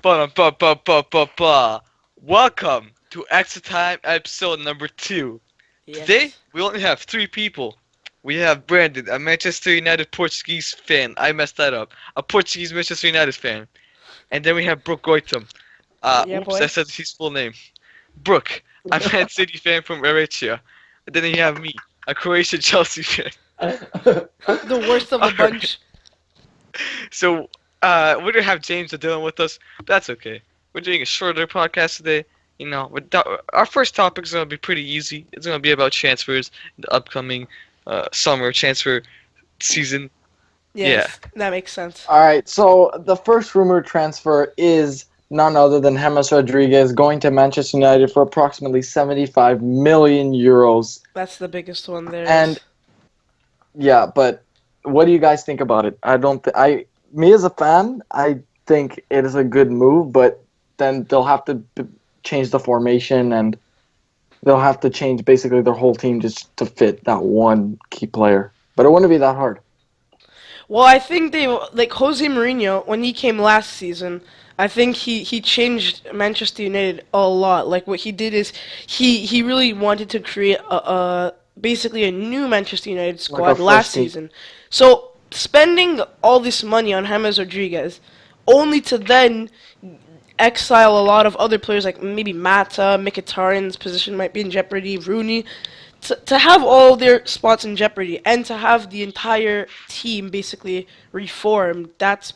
Ba-dum-ba-ba-ba-ba-ba. Welcome to ExtraTime episode number 2. Today, Yes. we only have 3 people. We have Brandon, a Manchester United Portuguese fan. I messed that up. A Portuguese Manchester United fan. And then we have Brooke Goitom. Yeah, Oops, I boy. said his full name. Brooke, a Man City fan from Eritrea. And then you have me, a Croatian Chelsea fan. The worst of the Alright. bunch. So, we don't have James or Dylan with us, but that's okay. We're doing a shorter podcast today. You know, our first topic is going to be pretty easy. It's going to be about transfers, the upcoming summer transfer season. Yes, that makes sense. All right, so the first rumored transfer is none other than James Rodriguez going to Manchester United for approximately 75 million euros. That's the biggest one there. And yeah, but what do you guys think about it? Me as a fan, I think it is a good move, but then they'll have to change the formation and they'll have to change basically their whole team just to fit that one key player. But it wouldn't be that hard. Well, I think like Jose Mourinho when he came last season. I think he changed Manchester United a lot. Like what he did is he really wanted to create basically a new Manchester United squad a last fresh team. season. So spending all this money on James Rodriguez, only to then exile a lot of other players like maybe Mata, Mkhitaryan's position might be in jeopardy, Rooney, to have all their spots in jeopardy and to have the entire team basically reformed, that's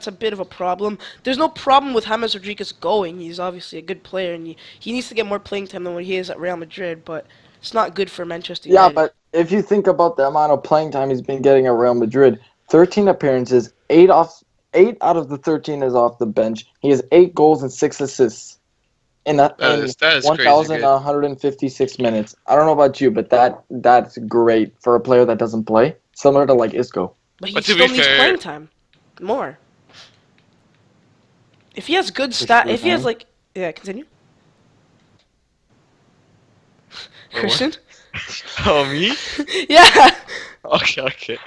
a bit of a problem. There's no problem with James Rodriguez going. He's obviously a good player and he needs to get more playing time than what he is at Real Madrid, but it's not good for Manchester Yeah, United. but if you think about the amount of playing time he's been getting at Real Madrid, 13 appearances, 8 out of the 13 is off the bench. He has 8 goals and 6 assists in That is crazy good. 1,156 minutes. I don't know about you, but that's great for a player that doesn't play, similar to like Isco. But he But to still be needs fair- playing time. More. If he has good For stat, sure, if he has man. like, yeah, continue. what? Christian? Oh, me? Yeah. Okay.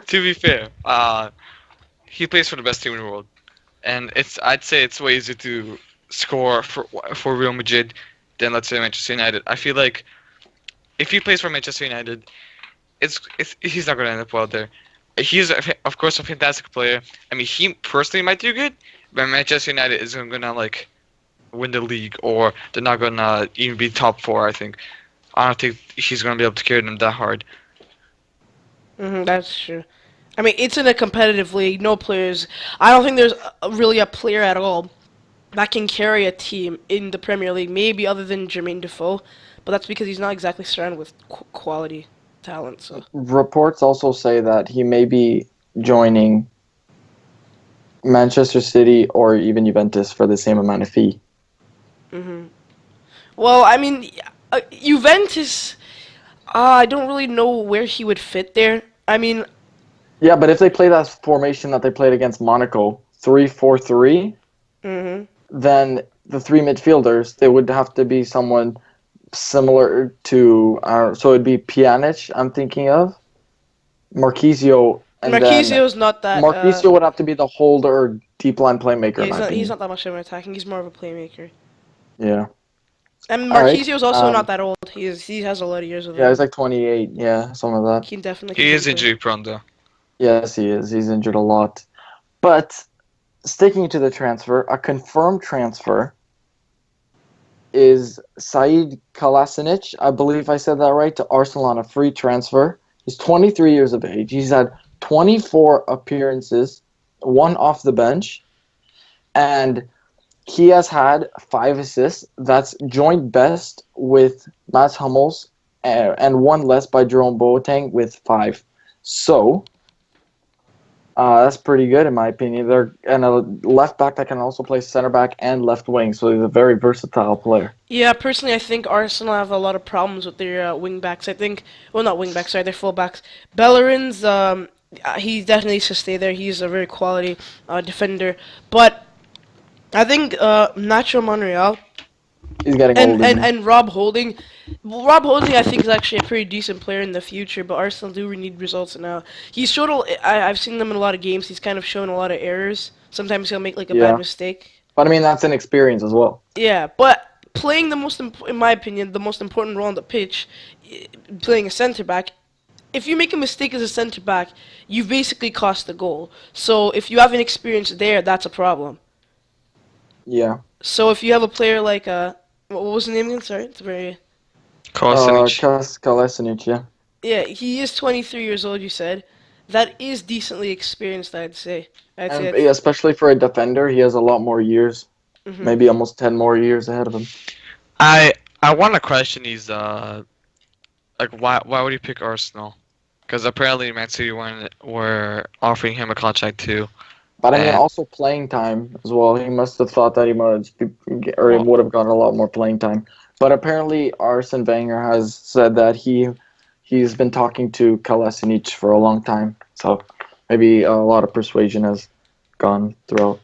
To be fair, he plays for the best team in the world, and I'd say it's way easier to score for Real Madrid than let's say Manchester United. I feel like if he plays for Manchester United, he's not going to end up well there. He's of course a fantastic player. I mean, he personally might do good, but Manchester United isn't going to like win the league, or they're not going to even be top 4. I think. I don't think he's going to be able to carry them that hard. That's true. I mean, it's in a competitive league. No players. I don't think there's really a player at all that can carry a team in the Premier League. Maybe other than Jermaine Defoe, but that's because he's not exactly surrounded with quality talent. So Reports also say that he may be joining Manchester City or even Juventus for the same amount of fee. well, I mean, Juventus. I don't really know where he would fit there. I mean, Yeah, but if they play that formation that they played against Monaco, 3-4-3, then the 3 midfielders, they would have to be someone similar to, so it'd be Pjanic, I'm thinking of, Marquisio, and Marquisio's not that. then Marquisio would have to be the holder, deep line playmaker. Yeah, in my he's opinion. not that much of an attacking. He's more of a playmaker. Yeah, And All right, Marquisio's also um, not that old. He has a lot of years with yeah, him. he's like 28. Yeah, something like that. He definitely. He can is play. injury prone though. Yes, he is. He's injured a lot. But sticking to the transfer, a confirmed transfer is Said Kolasinac. I believe I said that right, to Arsenal on a free transfer. He's 23 years of age. He's had 24 appearances, 1 off the bench, and he has had 5 assists. That's joint best with Mats Hummels, and 1 less by Jerome Boateng with 5. So that's pretty good in my opinion. And a left back that can also play center back and left wing, so he's a very versatile player. Yeah, personally, I think Arsenal have a lot of problems with their wing backs. I think, well, not wing backs, sorry, their full backs. Bellerin's, he definitely needs to stay there. He's a very quality defender. But I think Nacho Monreal He's getting and, older. and Rob Holding. Well, Rob Holding, I think, is actually a pretty decent player in the future, but Arsenal do need results now. He's showed. I've seen them in a lot of games. He's kind of shown a lot of errors Sometimes he'll make like a Yeah. bad mistake. But I mean, that's inexperience as well. Yeah, but playing in my opinion, the most important role on the pitch, playing a center back. If you make a mistake as a center back, you've basically cost the goal. So if you have an experience there, that's a problem. Yeah. So if you have a player like what was the name again? Sorry, it's very. Kolasinac. Kolasinac, yeah. Yeah, he is 23 years old. You said that is decently experienced. I'd say. And especially for a defender, he has a lot more years. Mhm. Maybe almost 10 more years ahead of him. I want to question these like why would he pick Arsenal? Because apparently Man City were offering him a contract too. But I mean, And- also playing time as well. He must have thought that he Well- would have gotten a lot more playing time. But apparently, Arsene Wenger has said that he's been talking to Kolasinac for a long time. So maybe a lot of persuasion has gone throughout.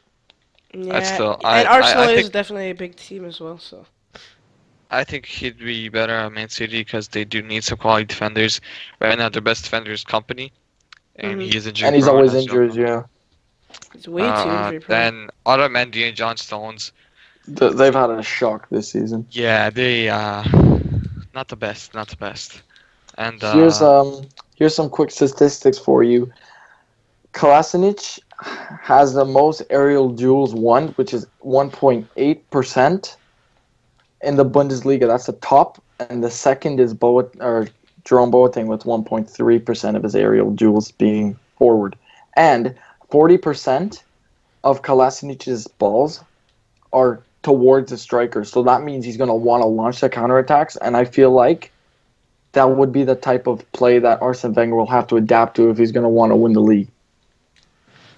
Yeah, still- and I Arsenal is think- definitely a big team as well. So. I think he'd be better at Man City because they do need some quality defenders. Right now, their best defender is Company, and Mhm. he is injured. And he's prone always as well. injured, yeah. It's way too injury prone. Then Otamendi and John Stones. They've had a shock this season. Yeah, they not the best, not the best. And Here's some quick statistics for you. Kolasinac has the most aerial duels won, which is 1.8% in the Bundesliga. That's the top, and the second is Jerome Boateng with 1.3% of his aerial duels being forward, and 40% of Kolasinic's balls are towards the striker. So that means he's going to want to launch the counterattacks, and I feel like that would be the type of play that Arsene Wenger will have to adapt to if he's going to want to win the league.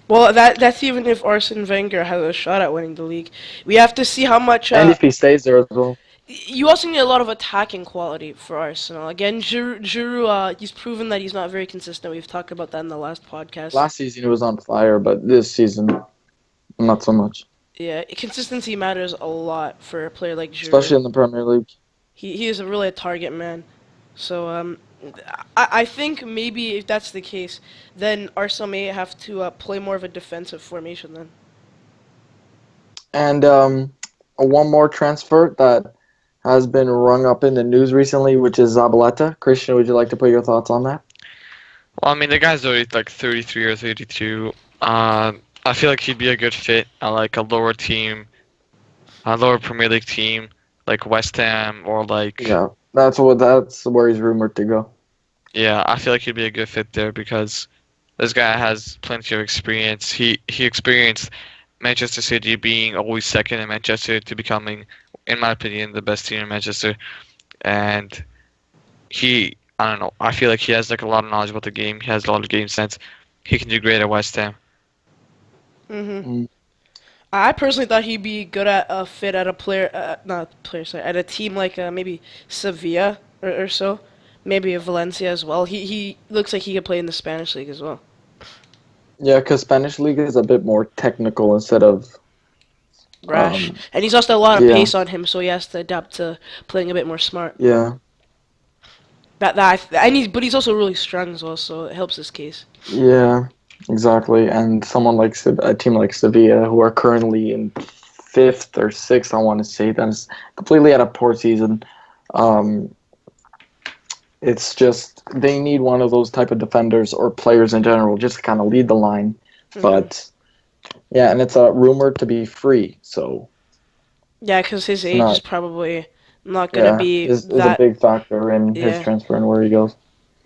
Well, that's even if Arsene Wenger has a shot at winning the league. We have to see how much. And if he stays there as well. You also need a lot of attacking quality for Arsenal. Again, Giroud, he's proven that he's not very consistent. We've talked about that in the last podcast. Last season he was on fire, but this season, not so much. Yeah, consistency matters a lot for a player like Giroud. Especially in the Premier League. He is really a target man. So I think maybe if that's the case, then Arsenal may have to play more of a defensive formation then. And one more transfer that has been rung up in the news recently, which is Zabaleta. Christian, would you like to put your thoughts on that? well, I mean, the guy's already like 33 or 32. I feel like he'd be a good fit at like a lower team, a lower Premier League team, like West Ham or like. Yeah, that's where he's rumored to go. Yeah, I feel like he'd be a good fit there because this guy has plenty of experience. He experienced Manchester City being always second in Manchester to becoming, in my opinion, the best team in Manchester. And I don't know, I feel like he has like a lot of knowledge about the game. He has a lot of game sense. He can do great at West Ham. Mm-hmm. I personally thought he'd be good at a fit at at a team like maybe Sevilla or so. Maybe Valencia as well. He looks like he could play in the Spanish league as well. Yeah, because Spanish league is a bit more technical instead of Rash. And he's also a lot of yeah. pace on him, so he has to adapt to playing a bit more smart. Yeah. But he's also really strong as well, so it helps his case. Yeah, exactly. And someone like a team like Sevilla, who are currently in 5th or 6th, I want to say, that's completely had a poor season. It's just they need one of those type of defenders or players in general just to kind of lead the line. Mhm. But yeah, and it's rumored to be free, so Yeah, because his age not- is probably not going to be is a that. big factor in his Yeah. transfer and where he goes.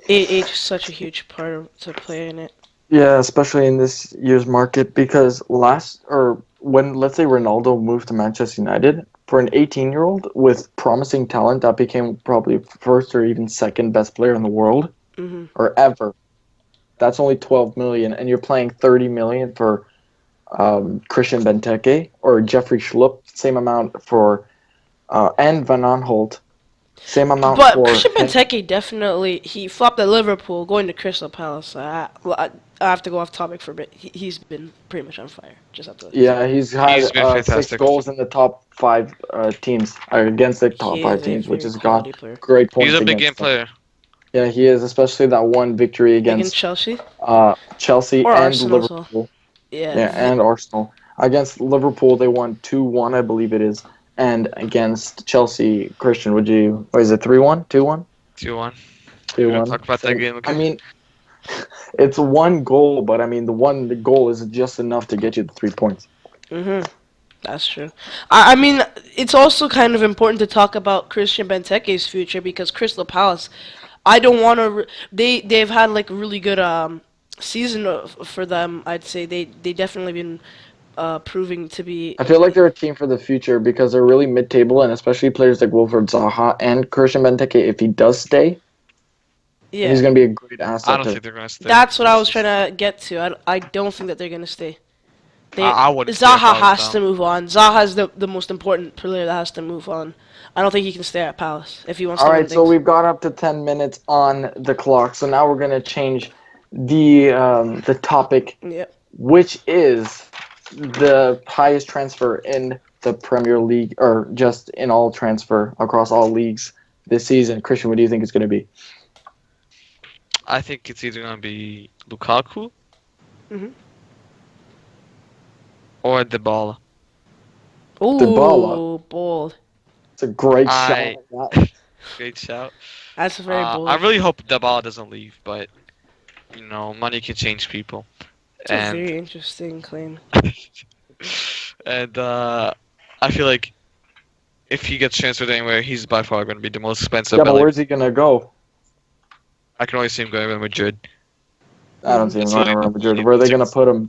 Age is such a huge part to play in it. Yeah, especially in this year's market because when let's say Ronaldo moved to Manchester United, for an 18-year-old with promising talent that became probably first or even second best player in the world Hmm. or ever, that's only 12 million, and you're playing 30 million for Christian Benteke or Jeffrey Schlupp, same amount for and Van Aanholt, same amount But for. Christian Benteke definitely he flopped at Liverpool, going to Crystal Palace. I have to go off topic for a bit. He's been pretty much on fire. Just have to. Yeah, he's had He's been 6 fantastic. goals in the top 5 teams against the top He 5 is a teams, which very has quality got player. great points. He's a big game against them. player. Yeah, he is, especially that one victory Against against Chelsea. Chelsea Or and Arsenal as well. Liverpool. Yeah. Yeah, and Arsenal. Against Liverpool, they won 2-1, I believe it is. And against Chelsea, Christian, what is it, 3-1? 2-1? 2-1. We're gonna 2-1. talk about that game, I okay? mean, it's one goal, but I mean, the goal is just enough to get you the 3 points. That's true. I mean, it's also kind of important to talk about Christian Benteke's future because Crystal Palace, I don't want to. They've had like a really good season for them. I'd say they definitely been proving to be. I feel like they're a team for the future because they're really mid-table, and especially players like Wilfred Zaha and Christian Benteke, if he does stay, Yeah, he's going to be a great I asset. don't think they're gonna stay. that's what I was trying to get to. I don't think that they're gonna stay. I wouldn't stay if Zaha I was has to them. move on. Zaha is the most important player that has to move on. I don't think he can stay at Palace if he wants All to win right, so things. we've got up to 10 minutes on the clock, so now we're going to change the topic, Yep. which is the highest transfer in the Premier League, or just in all transfer across all leagues this season. Christian, what do you think it's going to be? I think it's either gonna be Lukaku Mhm. or Dybala. Ooh, Dybala. bold. It's a great I- shot. At that. Great shout. That's very bold. I really hope Dybala doesn't leave, but money can change people. It's a very interesting claim. And I feel like if he gets transferred anywhere, he's by far going to be the most expensive. Yeah, but but where's he going to go? I can only see him going to Madrid. I don't see him It's going to like- Real Madrid. Where are they going to put him?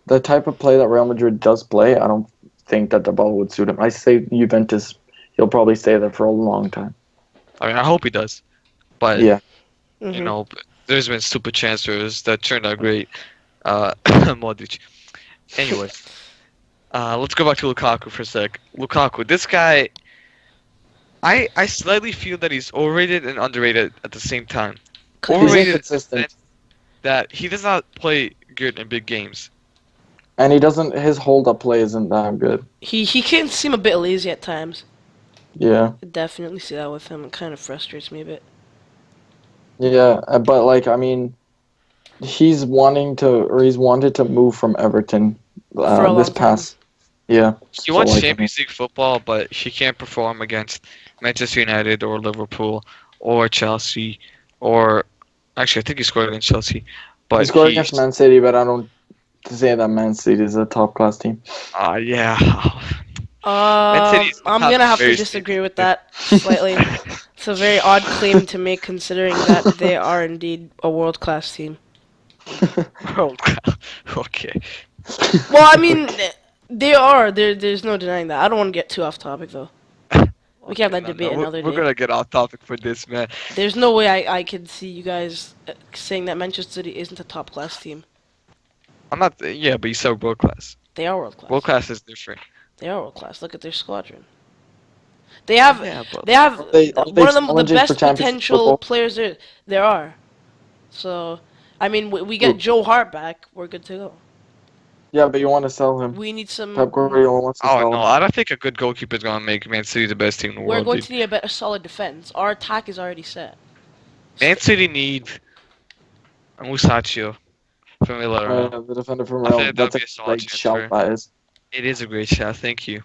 The type of play that Real Madrid does play, I don't think that the ball would suit him. I say Juventus, he'll probably stay there for a long time. I mean, I hope he does. But, Yeah. Mhm. there's been stupid transfers that turned out great. Modric. Anyways, let's go back to Lukaku for a sec. Lukaku, this guy, I slightly feel that he's overrated and underrated at the same time. He's Overrated in the inconsistent. sense that he does not play good in big games. And his hold-up play isn't that good. He can seem a bit lazy at times. Yeah. I definitely see that with him. It kind of frustrates me a bit. Yeah, but he's wanted to move from Everton For a long this time. past. Yeah. He wants Champions League football, but he can't perform against Manchester United or Liverpool or Chelsea or actually I think he scored against Chelsea. But He scored against Man City, but I don't say that Man City is a top-class team. Yeah. City's I'm not gonna have to very disagree with that slightly. It's a very odd claim to make, considering that they are indeed a world-class team. Okay. Well, I mean, they are. There's no denying that. I don't want to get too off topic though. We can have that debate another We're day. gonna get off topic for this, man. There's no way I could see you guys saying that Manchester City isn't a top-class team. I'm not. Yeah, but you said world class. They are world-class. World class is different. They are world-class. Look at their squadron. They have. Yeah, but They have Are they one of the challenging for best championship potential football? players there are. So, I mean, we get Who? Joe Hart back, we're good to go. Yeah, but you want to sell him. We need some. Pep Guardiola wants to oh sell no, him. I don't think a good goalkeeper is gonna make Man City the best team in the We're world. going Dude. to need a better solid defense. Our attack is already set. Man City need a Musacchio from Villarreal. The defender from I Real. think that'd That's be a a solid great transfer. shout, that is. It is a great shot. Thank you.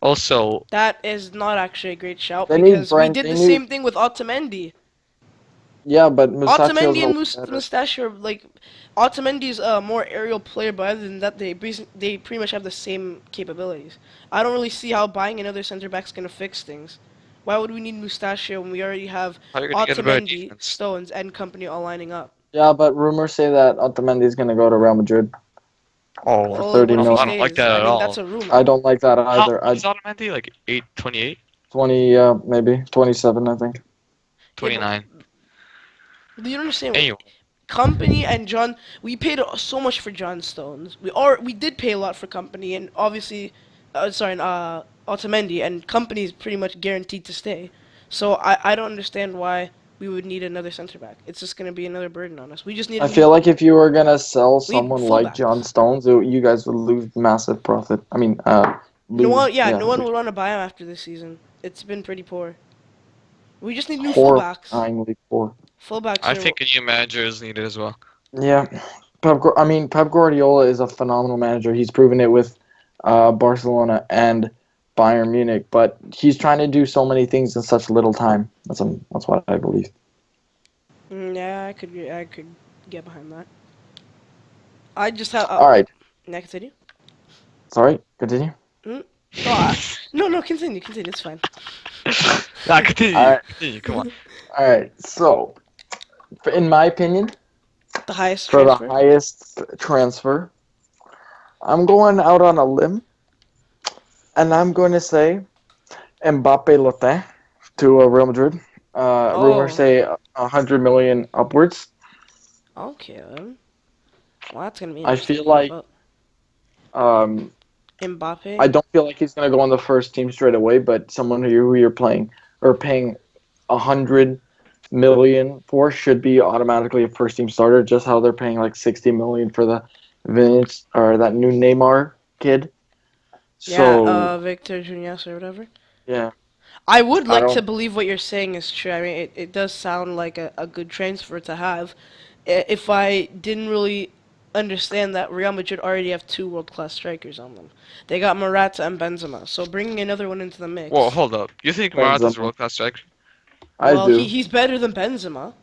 Also, That is not actually a great shout They need because we Brent- did they the need- same thing with Otamendi. Yeah, but Musacchio's Otamendi and a lot better. Mustachio, like, Otamendi's a more aerial player, but other than that, they pretty much have the same capabilities. I don't really see how buying another center back's gonna fix things. Why would we need Mustachio when we already have how are you gonna get a better Otamendi, defense? Stones, and company all lining up? Yeah, but rumors say that Otamendi is going to go to Real Madrid. Oh, Well, 30 what if he million. I don't like stays? that I at mean, all. that's a rumor. I don't like that How either. is Otamendi like 28, 20, maybe 27, I think. 29? Do you understand? Anyway, Company and John, we paid so much for John Stones. We did pay a lot for Company, and obviously, Otamendi, and Company is pretty much guaranteed to stay. So I don't understand why we would need another center back. It's just gonna be another burden on us. We just need. I feel like if you were going to sell We need someone like fullback. John Stones, you guys would lose massive profit. I mean, no one, lose, no one would want to buy him after this season. It's been pretty poor. We just need new poor, fullbacks. poor. Fullbacks. I are- think a new manager is needed as well. Yeah, Pep Guardiola is a phenomenal manager. He's proven it with Barcelona and Bayern Munich, but he's trying to do so many things in such little time. That's what I believe. Yeah, I could get behind that. I just have. All right. Now continue. Sorry. Continue. Mm? No, continue. It's fine. Nah, continue. All right. Continue. Come on. All right. So, in my opinion, The highest for transfer. the highest transfer, I'm going out on a limb, and I'm going to say Mbappe Lotin to Real Madrid. Rumors say 100 million upwards. Okay then. Well, that's gonna be I interesting. feel like Mbappe. I don't feel like he's going to go on the first team straight away, but someone who you're playing or paying 100 million for should be automatically a first team starter. Just how they're paying like 60 million for the Vince or that new Neymar kid. So Yeah, Victor Junior or whatever. yeah, I would I like to don't- believe what you're saying is true. I mean, it does sound like a good transfer to have. If I didn't really understand that Real Madrid already have two world-class strikers on them. They got Morata and Benzema, so bringing another one into the mix. Whoa, hold up. You think Morata's a Benzema. world-class striker? I well, do. he's better than Benzema.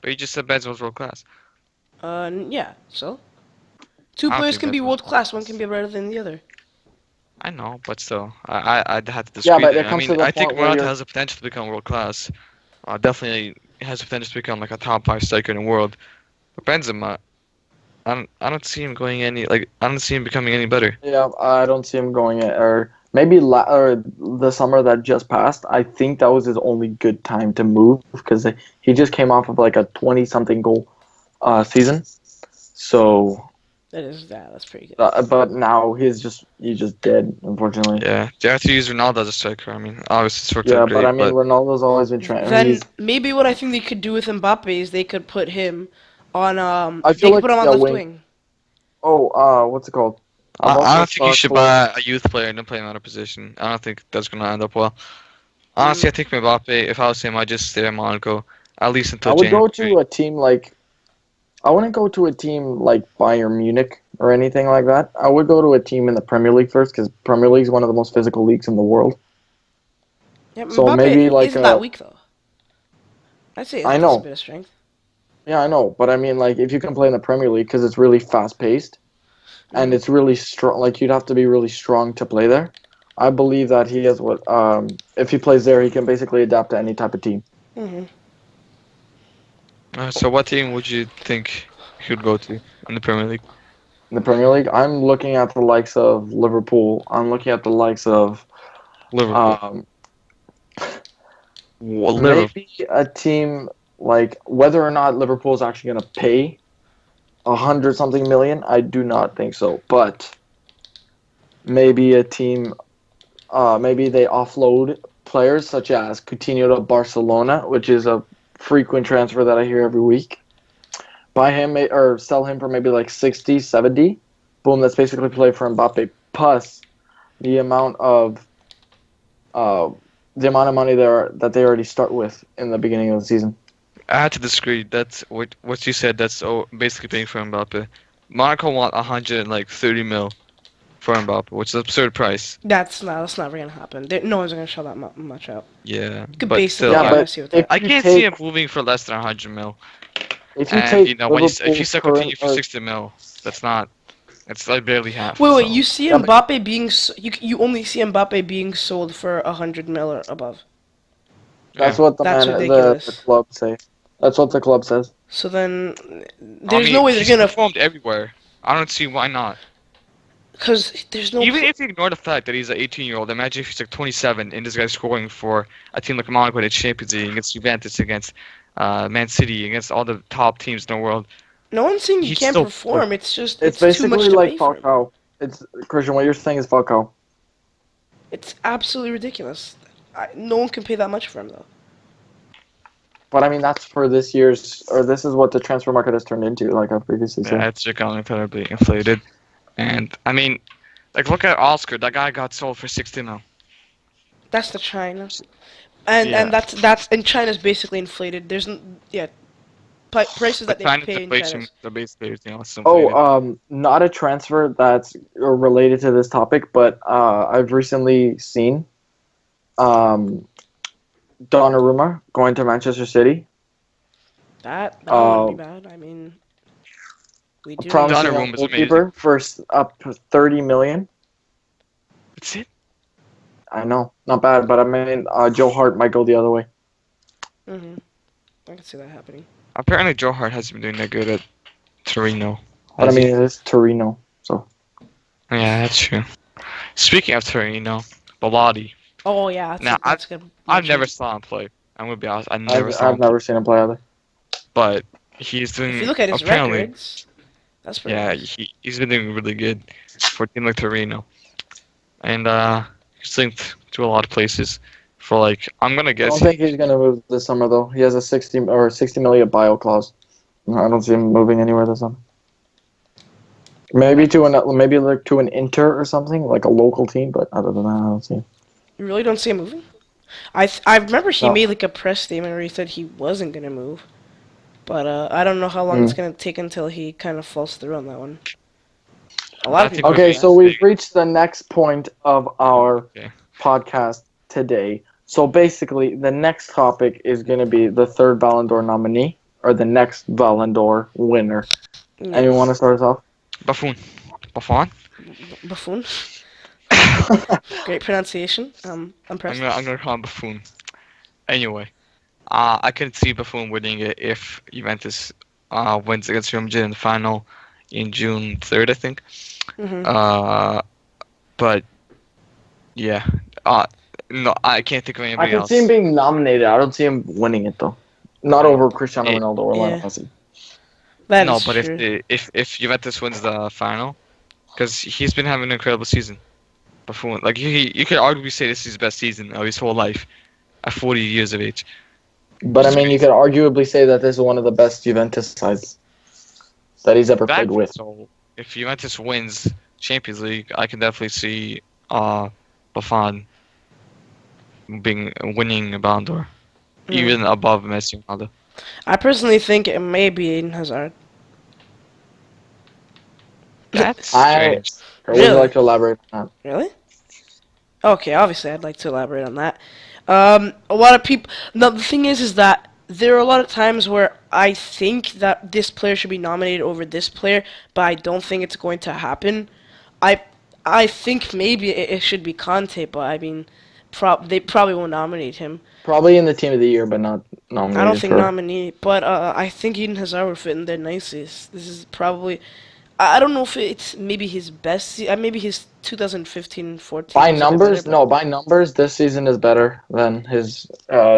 But you just said Benzema's world-class. Yeah. So, two I don't players think can be Benzema's world-class. One can be better than the other. I know, but still, I'd have to Yeah, disagree but there. it I comes mean, to the I think point where Morata you're- has the potential to become world-class. Definitely has the potential to become like a top 5 striker in the world. But Benzema, I don't see him going any I don't see him becoming any better. Yeah, I don't see him going or maybe or the summer that just passed. I think that was his only good time to move because he just came off of like a 20-something goal season. So, That's pretty good. but now he's just dead, unfortunately. Yeah, they have to use Ronaldo as a striker. I mean, obviously it's worked Yeah, out great, but I mean, Ronaldo's always been trying. Then maybe what I think they could do with Mbappe is they could put him on I they feel could like put him on a left wing. wing. What's it called? I don't think you should buy a youth player and then play him out of position. I don't think that's gonna end up well. Honestly, I think Mbappe, if I was him, I'd just stay at Monaco at least until I would January. go to a team like. I wouldn't go to a team like Bayern Munich or anything like that. I would go to a team in the Premier League first because Premier League is one of the most physical leagues in the world. Yeah, So Mbappe maybe like isn't that weak though. I'd say I it's know. a bit of strength. Yeah, I know, but I mean, like, if you can play in the Premier League because it's really fast paced, and it's really strong. Like, you'd have to be really strong to play there. I believe that he has what. If he plays there, he can basically adapt to any type of team. Mm-hmm. So what team would you think he would go to in the Premier League? In the Premier League, I'm looking at the likes of Liverpool. I'm looking at the likes of Liverpool. Liverpool. maybe a team like whether or not Liverpool is actually going to pay 100-something million. I do not think so, but maybe a team. Maybe they offload players such as Coutinho to Barcelona, which is a frequent transfer that I hear every week. Buy him or sell him for maybe like 60, 70. Boom, that's basically play for Mbappe. Plus the amount of money that they already start with in the beginning of the season. I had to disagree. That's what you said. That's basically paying for Mbappe. Monaco want 130 mil for Mbappe, which is an absurd price. That's never gonna happen. No one's gonna shell that much out. Yeah, You could but basically still, Yeah, get but Messi with if that. I you can't take- see him moving for less than 100 mil. If you And take when you Liverpool's suck current- Coutinho for 60 mil, that's not. It's like barely half. Wait, so. you see Yeah, but- Mbappe being you only see Mbappe being sold for 100 mil or above. That's Yeah. what That's the ridiculous. club say. That's what the club says. So then, I there's mean, no way they're he's gonna, performed everywhere. I don't see why not. because there's no. Even if you ignore the fact that he's an 18-year-old, imagine if he's like 27 and this guy's scoring for a team like Monaco in the Champions League, against Juventus, against Man City, against all the top teams in the world. No one's saying he he's can't still- perform. It's just It's it's too much basically to like pay for him. Falcao. It's Christian. What you're saying is Falcao. It's absolutely ridiculous. No one can pay that much for him though. But I mean, that's for this year's, or this is what the transfer market has turned into, like I previously said. Yeah, it's becoming incredibly inflated. And, I mean, like, look at Oscar. That guy got sold for 60 mil. That's the China, and Yeah. and that's and China's basically inflated. There's prices that they China pay in deflation, China. the base players, let's don't forget it. Not a transfer that's related to this topic, but I've recently seen Donnarumma going to Manchester City. That wouldn't be bad. I mean, we do. Promising young Donnarumma's goalkeeper for up to 30 million. That's it. I know, not bad, but I mean, Joe Hart might go the other way. Mhm. I can see that happening. Apparently, Joe Hart hasn't been doing that good at Torino. But I has he? mean, it's Torino, so. Yeah, that's true. Speaking of Torino, Bellotti. Oh yeah, Now, that's good. I've never saw him play. I'm gonna be honest. I never I've, saw him. I've never seen him play either. But he's doing. If you look at his apparently, records, that's pretty. yeah, Nice. he's been doing really good for a team like Torino, and he's linked to a lot of places. For like, I'm gonna I guess. don't think he's gonna move this summer though. He has a 60 million buyout clause. I don't see him moving anywhere this summer. Maybe to an Inter or something, like a local team, but other than that, I don't see him. You really don't see him moving? I remember he No. made like a press statement where he said he wasn't gonna move, but I don't know how long it's gonna take until he kind of falls through on that one. A lot of people. Okay, say so that. we've reached the next point of our Okay. podcast today. So basically, the next topic is going to be the third Ballon d'Or nominee, or the next Ballon d'Or winner. Yeah. Anyone want to start us off? Buffon. Buffoon. Great pronunciation. I'm impressed. I'm gonna call him Buffon. Anyway, I could see Buffon winning it if Juventus wins against Real Madrid in the final in June 3rd, I think. Mhm. But yeah, no, I can't think of I anybody can else. see him being nominated. I don't see him winning it, though. Not over Cristiano Yeah. Ronaldo or Lionel Yeah. Messi. That No, is but true. if Juventus wins the final, because he's been having an incredible season. Buffon, like you could arguably say this is his best season of his whole life, at 40 years of age. But I mean, you could arguably say that this is one of the best Juventus sides that he's ever played with. So if Juventus wins Champions League, I can definitely see Buffon winning a Ballon d'Or, even above Messi and Ronaldo. I personally think it may be Aiden Hazard. That's I- strange. Would you Really? like to elaborate on Really? Okay, obviously I'd like to elaborate on that. A lot of people. No, the thing is that there are a lot of times where I think that this player should be nominated over this player, but I don't think it's going to happen. I think maybe it should be Conte, but I mean, they probably won't nominate him. that? Probably in the Team of the Year, but not nominated I don't think for... nominee, but I think Eden Hazard would fit in there nicely. This is probably. I don't know if it's maybe his best. Maybe his 2015-14. By was a bit numbers, better, no. By numbers, this season is better than his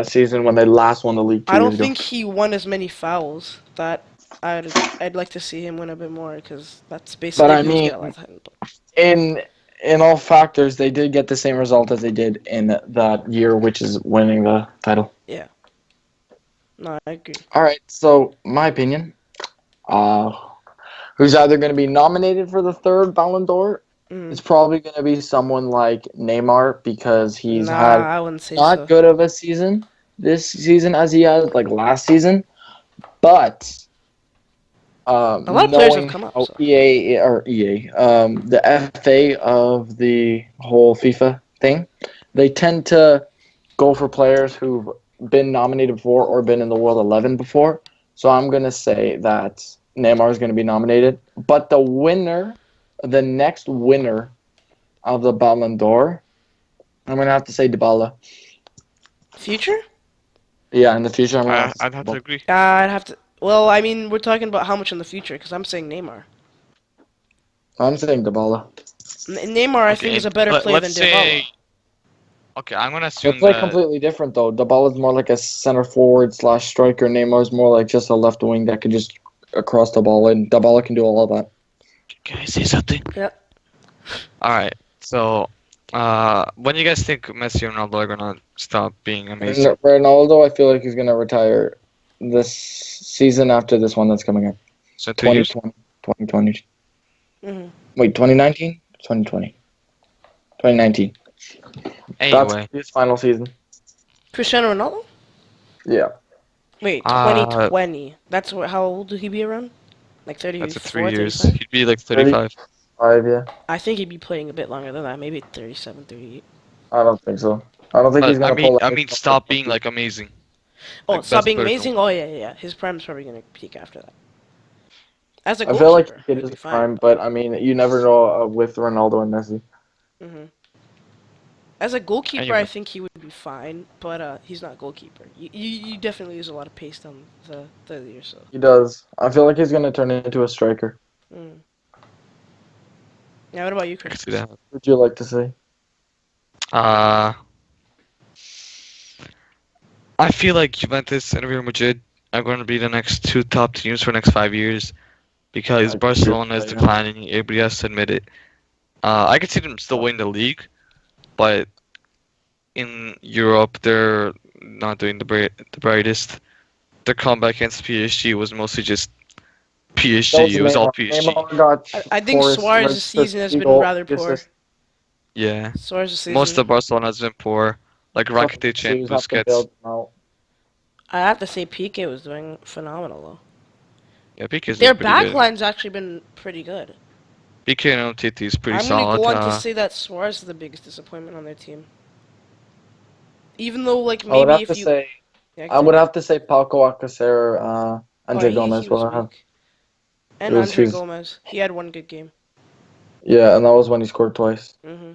season when they last won the league 2 I don't years ago. think he won as many fouls. That I'd like to see him win a bit more because that's basically. But I he was mean- getting a lot of time. In all factors, they did get the same result as they did in that year, which is winning the title. No, I agree. All right, so my opinion, who's either going to be nominated for the third Ballon d'Or? It's probably going to be someone like Neymar because he's had I wouldn't say not so. good of a season this season as he had like last season, but A lot of players have knowing come up, how so. the FA of the whole FIFA thing, they tend to go for players who've been nominated before or been in the World 11 before. So I'm gonna say that Neymar is gonna be nominated, but the next winner of the Ballon d'Or, I'm gonna have to say Dybala. Future? Yeah, in the future, I'm gonna have to say I'd have to Dybala. agree. I'd have to. Well, I mean, we're talking about how much in the future because I'm saying Neymar. I'm saying Dybala. Neymar, I think, is a better player than Dybala. Okay, I'm gonna assume It's like that. completely different though. Dybala's more like a center forward / striker. Neymar's more like just a left wing that can just cross the ball, and Dybala can do all of that. Can I say something? Yep. All right. So, when do you guys think Messi and Ronaldo are gonna stop being amazing? And Ronaldo, I feel like he's gonna retire this season after this one that's coming up. So 2 years. 2020. Mhm. Wait, 2019? 2020. 2019. Anyway, That's his final season. Cristiano Ronaldo? Yeah. Wait, Uh, 2020. That's how old would he be around? Like that's 34, 3 years. 35? He'd be like 35. 35, yeah. I think he'd be playing a bit longer than that. Maybe 37, 38. I don't think so. I don't think But he's gonna pull I it. mean, stop being like amazing. Oh, Like stop best being player in the amazing? Oh, yeah, yeah, yeah. His prime's probably going to peak after that. As a I feel like goalkeeper, he it'd hit be his fine. prime, but I mean, you never know with Ronaldo and Messi. Hmm As a goalkeeper, Anyway. I think he would be fine, but he's not a goalkeeper. You definitely use a lot of pace down the year, so. He does. I feel like he's gonna turn into a striker. Mm. Yeah, what about you, I can Chris? see that. What would you like to see? Uh, I feel like Juventus and Real Madrid are going to be the next two top teams for the next 5 years because I agree with Barcelona is that, yeah. declining. Everybody has to admit it. I could see them still winning the league, but in Europe they're not doing the brightest. Their comeback against PSG was mostly just PSG. It was all PSG. Neymar got I think four Suarez's assists, season has three been goals, rather poor. assists. Yeah, Suarez's season. most of Barcelona has been poor. Like Rakitic So and you have to Busquets. build them out. I have to say Piqué was doing phenomenal, though. Yeah, Piqué's Their been pretty good. backline's actually been pretty good. Piqué and UTD is pretty I'm going to solid. go on to say that Suarez is the biggest disappointment on their team. Even though, like, I would maybe have if to you... say. Yeah, I would have to say Paco Alcacer, Andre Gomez. he was Will have. weak. And It was Andre his- Gomez. He had one good game. Yeah, and that was when he scored twice. Mm-hmm.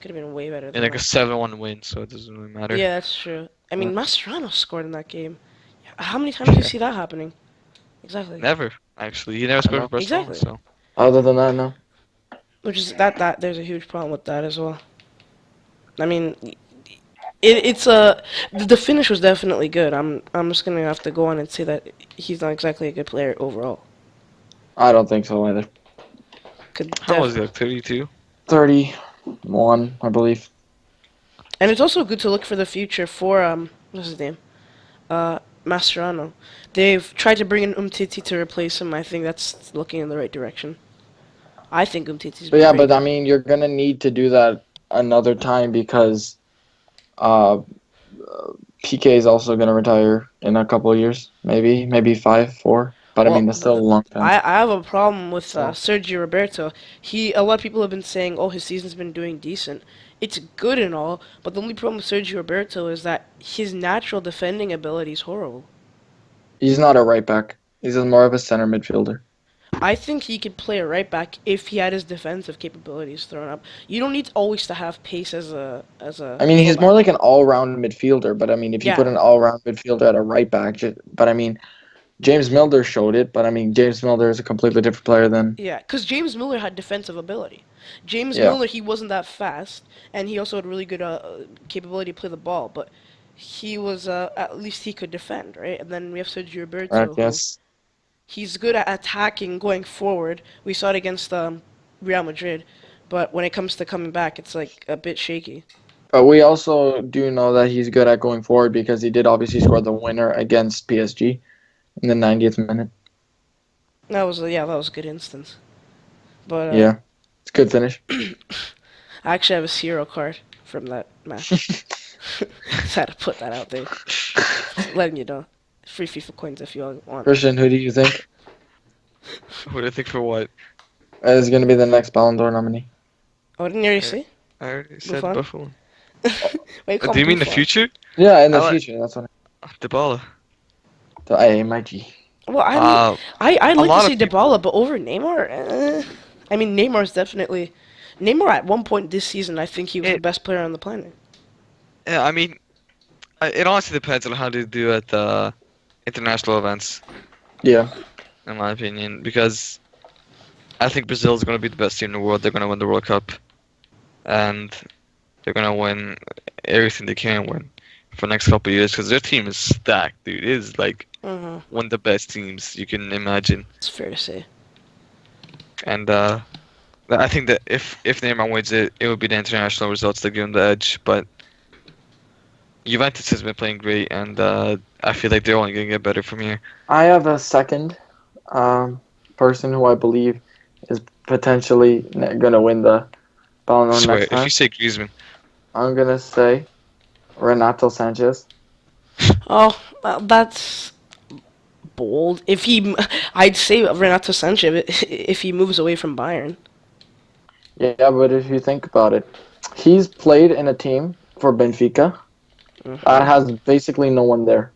Could have been way better than And like a that. 7-1 win, so it doesn't really matter. Yeah, that's true. I mean, Mascherano scored in that game. How many times do you see that happening? Exactly. Never, actually. He never scored for Barcelona, Exactly. so. Other than that, no. Which is that there's a huge problem with that as well. I mean, it's the finish was definitely good. I'm just gonna have to go on and say that he's not exactly a good player overall. I don't think so either. How was he, like 32? 31, I believe. And it's also good to look for the future for what's his name, Mascherano. They've tried to bring in Umtiti to replace him. I think that's looking in the right direction. I think Umtiti's. But yeah, but I mean, you're gonna need to do that another time because PK is also gonna retire in a couple of years, maybe 5, 4. But I Well, mean, that's still a long time. I have a problem with So- Sergio Roberto. A lot of people have been saying, oh, his season's been doing decent. It's good and all, but the only problem with Sergio Roberto is that his natural defending ability is horrible. He's not a right back. He's more of a center midfielder. I think he could play a right back if he had his defensive capabilities thrown up. You don't need always to have pace as a. I mean, he's fullback. more like an all-round midfielder. But I mean, if you Yeah. put an all-round midfielder at a right back, but I mean, James Milner showed it. But I mean, James Milner is a completely different player than. Yeah, because James Miller had defensive ability. James Yeah. Milner, he wasn't that fast, and he also had really good capability to play the ball. But he was at least he could defend, right? And then we have Sergio Roberto. Right. who- Yes. He's good at attacking, going forward. We saw it against Real Madrid, but when it comes to coming back, it's like a bit shaky. But we also do know that he's good at going forward because he did obviously score the winner against PSG in the 90th minute. That was that was a good instance. But Yeah, it's a good finish. I actually have a Hero card from that match. Just had to put that out there, letting you know. Free FIFA coins if you all want. Christian, who do you think Who do I think for what? is going to be the next Ballon d'Or nominee? Oh, didn't you already say? I already said Buffon? Buffon. Wait, Do you mean the future? Yeah, in the I like- future. That's what. Dybala. Hey, my G. Well, I mean, Uh, I'd like lot to of see people- Dybala, but over Neymar. I mean, Neymar's definitely. Neymar at one point this season, I think he was the best player on the planet. yeah, I mean, it honestly depends on how they do at the international events, Yeah. in my opinion, because I think Brazil is going to be the best team in the world. They're going to win the World Cup, and they're going to win everything they can win for the next couple of years because their team is stacked, dude. It is like Mm-hmm. one of the best teams you can imagine. It's fair to say. And I think that if Neymar wins it, it would be the international results that give him the edge. But Juventus has been playing great, and I feel like they're only going to get better from here. I have a second person who I believe is potentially going to win the Ballon I d'Or swear, next if time. you say Griezmann, I'm going to say Renato Sanchez. Oh, well, that's bold. I'd say Renato Sanchez if he moves away from Bayern. Yeah, but if you think about it, he's played in a team for Benfica that has basically no one there.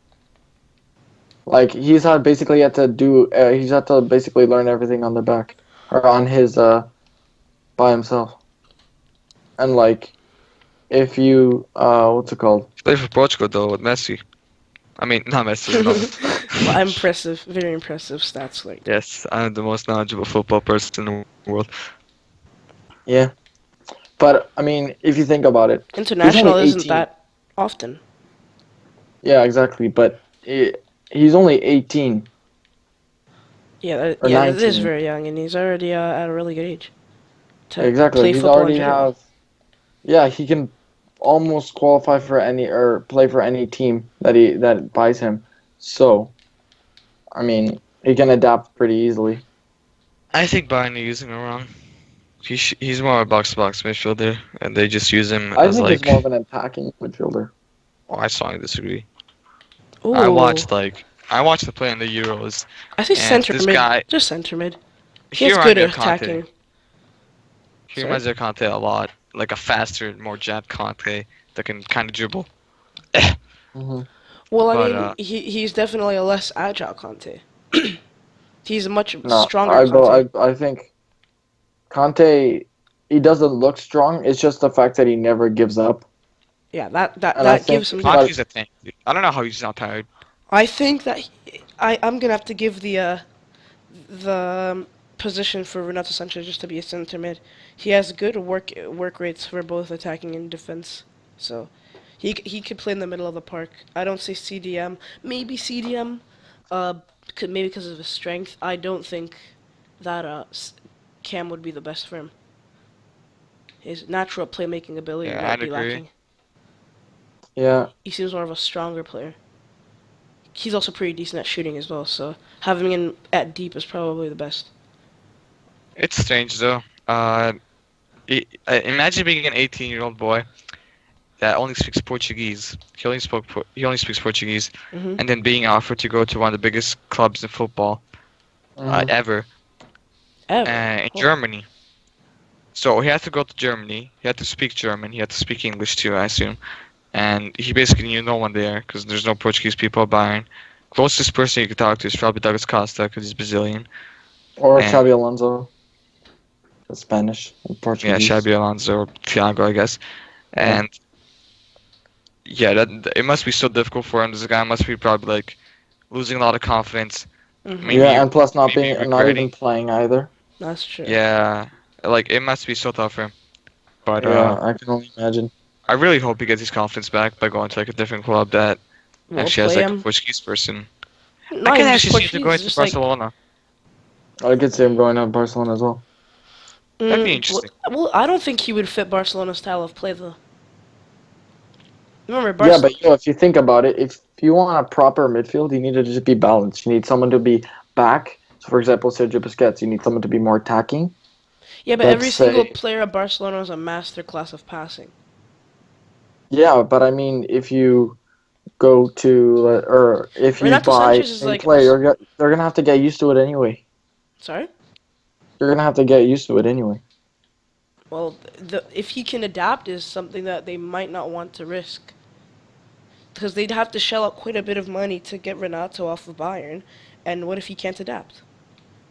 Like he's had to basically learn everything on the back or on his by himself. And like, if you what's it called? He played for Portugal though with Messi. I mean, not Messi. Ronaldo. Well, impressive, very impressive stats. Like, Yes, I'm the most knowledgeable football person in the world. Yeah, but I mean, if you think about it, international only isn't 18. that often. Yeah, exactly. But he's only 18 Yeah, or that is 19. very young, and he's already at a really good age to Exactly. play He's football in already general. Yeah, he can almost qualify for any or play for any team that buys him. So, I mean, he can adapt pretty easily. I think Bayern are using him wrong. He's more a box-to-box midfielder, and they just use him I as think like. he's more of an attacking midfielder. Oh, I strongly disagree. Ooh, I watched the play in the Euros. I say and center this mid, guy- just center mid. He He has reminds good me of Conte. attacking. He reminds me of Conte a lot, like a faster, more jabbed Conte that can kind of dribble. Hmm. Well, I But, mean, he's definitely a less agile Conte. He's a much No, stronger Conte. I think Conte, he doesn't look strong. It's just the fact that he never gives up. Yeah, that And I gives him. think- Conte's a tank. Dude. I don't know how he's not tired. I think that I'm gonna have to give the position for Renato Sanchez just to be a center mid. He has good work rates for both attacking and defense, so he could play in the middle of the park. I don't say CDM. Maybe CDM, maybe because of his strength. I don't think that Cam would be the best for him. His natural playmaking ability Yeah, might I'd be agree. lacking. Yeah, He seems more of a stronger player. He's also pretty decent at shooting as well, so having him at deep is probably the best. It's strange though. Imagine being an 18-year-old boy that only speaks Portuguese. He only speaks Portuguese, Hmm. and then being offered to go to one of the biggest clubs in football ever in Cool. Germany. So he had to go to Germany. He had to speak German. He had to speak English too, I assume. And he basically knew no one there because there's no Portuguese people at Bayern. Closest person you could talk to is probably Douglas Costa because he's Brazilian. or And- Xabi Alonso, the Spanish and Yeah, Portuguese. Xabi Alonso or Thiago, I guess. And yeah, it must be so difficult for him. This guy must be probably like losing a lot of confidence. Mhm. Maybe Yeah, and plus not maybe not regretting. even playing either. That's true. Yeah, like it must be so tough for him. But Yeah, I can only imagine. I really hope he gets his confidence back by going to like a different club that We'll actually has play like a him. Portuguese person. Not I can even actually see Portuguese, him going to just like, Barcelona. I could see him going to Barcelona as well. That'd be interesting. Well, I don't think he would fit Barcelona's style of play though. Remember, Yeah, but if you think about it, if you want a proper midfield, you need to just be balanced. You need someone to be back. So, for example, Sergio Busquets, you need someone to be more attacking. yeah, but let's every single say- player at Barcelona is a master class of passing. Yeah, but I mean, if you go to or if you Renato buy Sanchez is a like- player, they're gonna have to get used to it anyway. Sorry. You're gonna have to get used to it anyway. Well, if he can adapt is something that they might not want to risk. Because they'd have to shell out quite a bit of money to get Renato off of Bayern, and what if he can't adapt?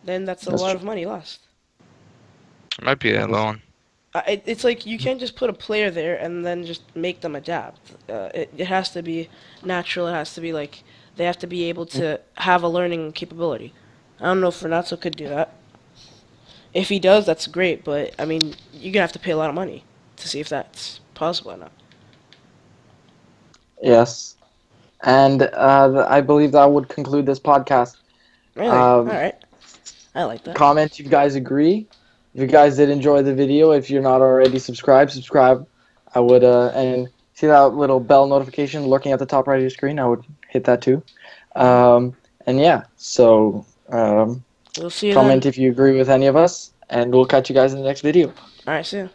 Then that's a That's lot true. of money lost. It might be that loan. It's like you can't just put a player there and then just make them adapt. It has to be natural. It has to be like they have to be able to have a learning capability. I don't know if Renato could do that. If he does, that's great. But I mean, you're gonna have to pay a lot of money to see if that's possible or not. Yes, and I believe that would conclude this podcast. Really? All right. I like that. Comment if you guys agree. If you guys did enjoy the video, if you're not already subscribed, subscribe. I would and see that little bell notification lurking at the top right of your screen. I would hit that too. And yeah, so We'll see you then. comment if you agree with any of us, and we'll catch you guys in the next video. All right, see ya.